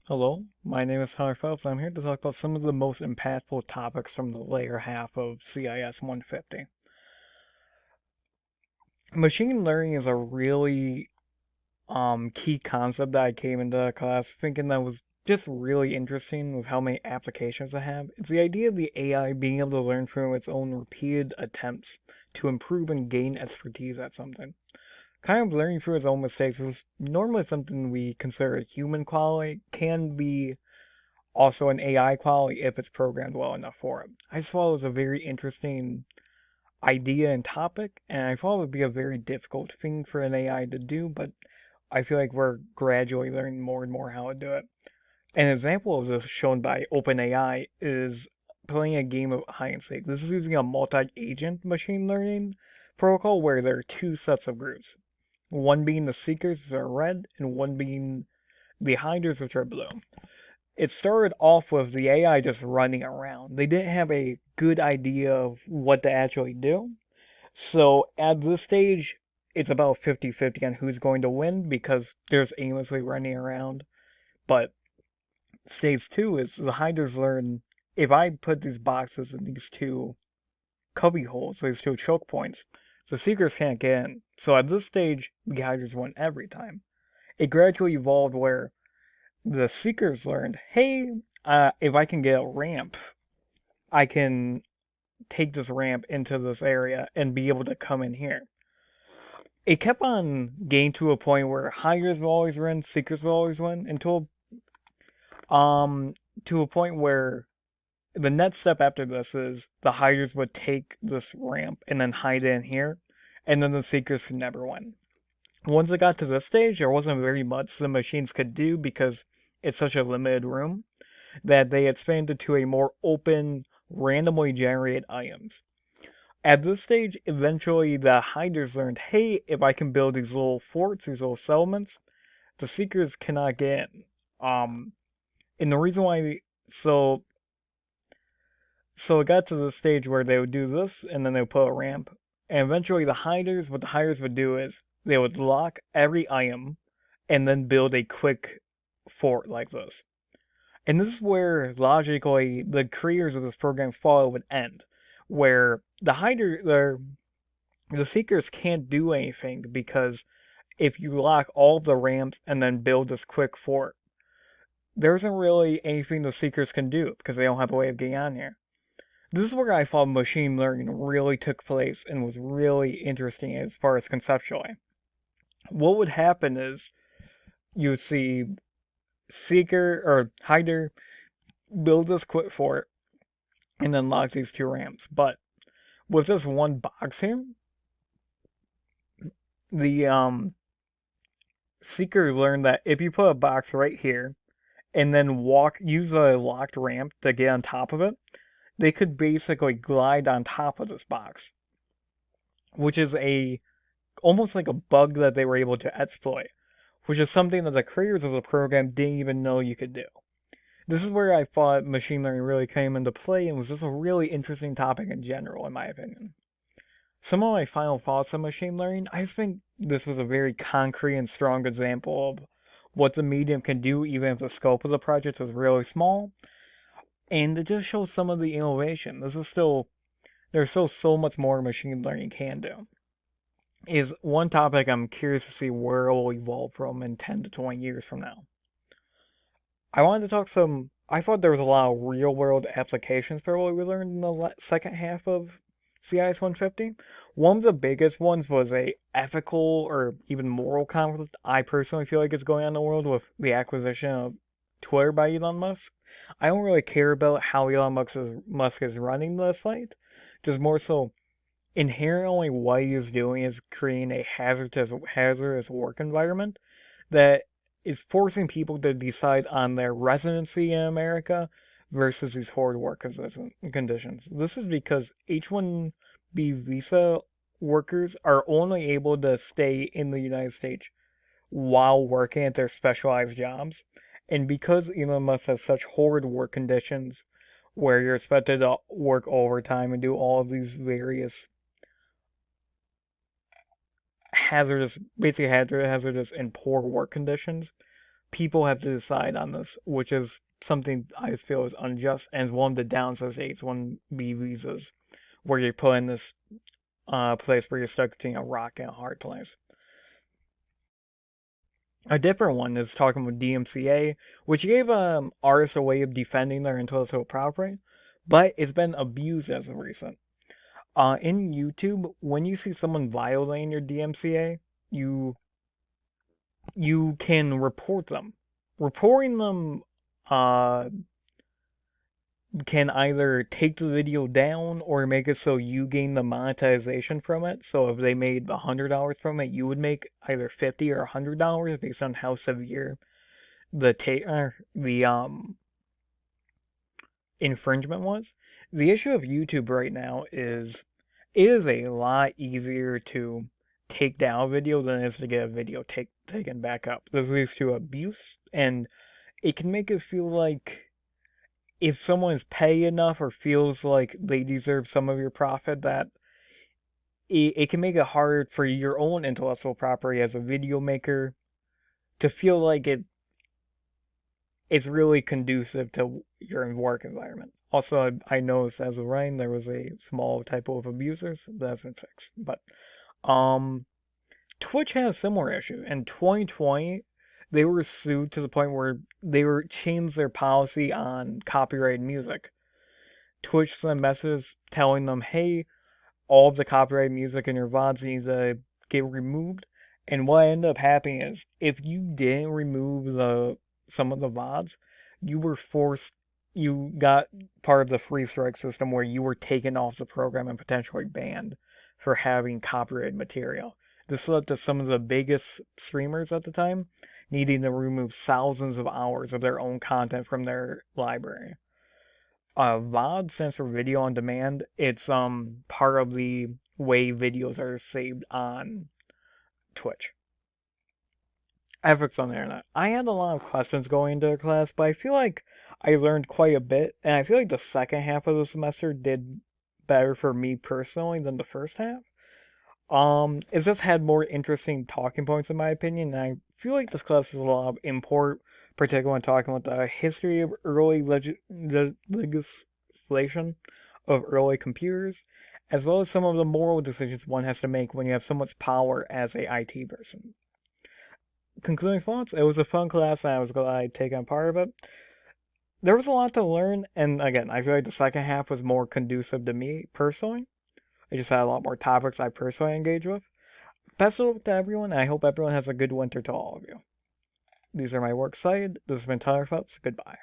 Hello, my name is Tyler Phelps. I'm here to talk about some of the most impactful topics from the layer half of CIS 150. Machine learning is a really key concept that I came into class thinking that was just really interesting with how many applications I have. It's the idea of the AI being able to learn from its own repeated attempts to improve and gain expertise at something. Kind of learning through its own mistakes is normally something we consider a human quality, can be also an AI quality if it's programmed well enough for it. I just thought it was a very interesting idea and topic, and I thought it would be a very difficult thing for an AI to do, but I feel like we're gradually learning more and more how to do it. An example of this shown by OpenAI is playing a game of hide and seek. This is using a multi-agent machine learning protocol where there are two sets of groups. One being the seekers, which are red, and one being the hiders, which are blue. It started off with the AI just running around. They didn't have a good idea of what to actually do. So at this stage, it's about 50-50 on who's going to win because they're just aimlessly running around. But stage two is the hiders learn if I put these boxes in these two cubby holes, these two choke points, the seekers can't get in. So at this stage, the hiders win every time. It gradually evolved where the seekers learned, hey, if I can get a ramp, I can take this ramp into this area and be able to come in here. It kept on getting to a point where hiders will always win, seekers will always win, until um to a point where the next step after this is the hiders would take this ramp and then hide in here, and then the seekers could never win. Once it got to this stage, there wasn't very much the machines could do because it's such a limited room that they expanded to a more open, randomly generated items. At this stage, eventually the hiders learned, hey, if I can build these little forts, these little settlements, the seekers cannot get in. And the reason why, so so it got to the stage where they would do this, and then they would put a ramp. And eventually, what the hiders would do is they would lock every item, and then build a quick fort like this. And this is where logically the creators of this program thought it would end, where the seekers can't do anything because if you lock all the ramps and then build this quick fort, there isn't really anything the seekers can do because they don't have a way of getting on here. This is where I thought machine learning really took place and was really interesting as far as conceptually. What would happen is you would see seeker or hider build this quick fort and then lock these two ramps, but with this one box here, the seeker learned that if you put a box right here and then use a locked ramp to get on top of it, they could basically glide on top of this box, which is a almost like a bug that they were able to exploit, which is something that the creators of the program didn't even know you could do. This is where I thought machine learning really came into play and was just a really interesting topic in general, in my opinion. Some of my final thoughts on machine learning, I just think this was a very concrete and strong example of what the medium can do, even if the scope of the project was really small. And it just shows some of the innovation. There's still so much more machine learning can do. Is one topic I'm curious to see where it will evolve from in 10 to 20 years from now. I thought there was a lot of real world applications for what we learned in the second half of CIS 150. One of the biggest ones was a ethical or even moral conflict I personally feel like is going on in the world with the acquisition of Twitter by Elon Musk. I don't really care about how Musk is running the site, just more so inherently what he is doing is creating a hazardous work environment that is forcing people to decide on their residency in America versus these horrid work conditions. This is because H-1B visa workers are only able to stay in the United States while working at their specialized jobs. And because Elon Musk has such horrid work conditions where you're expected to work overtime and do all of these various hazardous and poor work conditions, people have to decide on this, which is something I feel is unjust and is one of the downsides of H-1B visas, where you're put in this place where you're stuck between a rock and a hard place. A different one is talking with DMCA, which gave artists a way of defending their intellectual property, but it's been abused as of recent. In YouTube, when you see someone violating your DMCA, you can report them. Reporting them uh, can either take the video down or make it so you gain the monetization from it. So if they made $100 from it, you would make either 50 or $100 based on how severe the infringement was. The issue of YouTube right now is it is a lot easier to take down a video than it is to get a video taken back up. This leads to abuse, and it can make it feel like if someone's pay enough or feels like they deserve some of your profit, that it can make it hard for your own intellectual property as a video maker to feel like it's really conducive to your work environment. Also, I noticed as of Ryan, there was a small typo of abusers. That's been fixed. But um, Twitch had a similar issue. In 2020, they were sued to the point where they were changed their policy on copyrighted music. Twitch sent messages telling them, "Hey, all of the copyrighted music in your VODs need to get removed." And what ended up happening is, if you didn't remove some of the VODs, you were you got part of the free strike system where you were taken off the program and potentially banned for having copyrighted material. This led to some of the biggest streamers at the time needing to remove thousands of hours of their own content from their library. VOD stands for video on demand. It's part of the way videos are saved on Twitch. Ethics on the internet. I had a lot of questions going into class, but I feel like I learned quite a bit, and I feel like the second half of the semester did better for me personally than the first half. It's just had more interesting talking points in my opinion, and I feel like this class is a lot of import, particularly when talking about the history of early legislation of early computers, as well as some of the moral decisions one has to make when you have so much power as a IT person. Concluding thoughts, it was a fun class and I was glad I'd taken part of it. There was a lot to learn, and again, I feel like the second half was more conducive to me personally. I just had a lot more topics I personally engage with. Best of luck to everyone, and I hope everyone has a good winter to all of you. These are my works cited. This has been Tyler Phelps. Goodbye.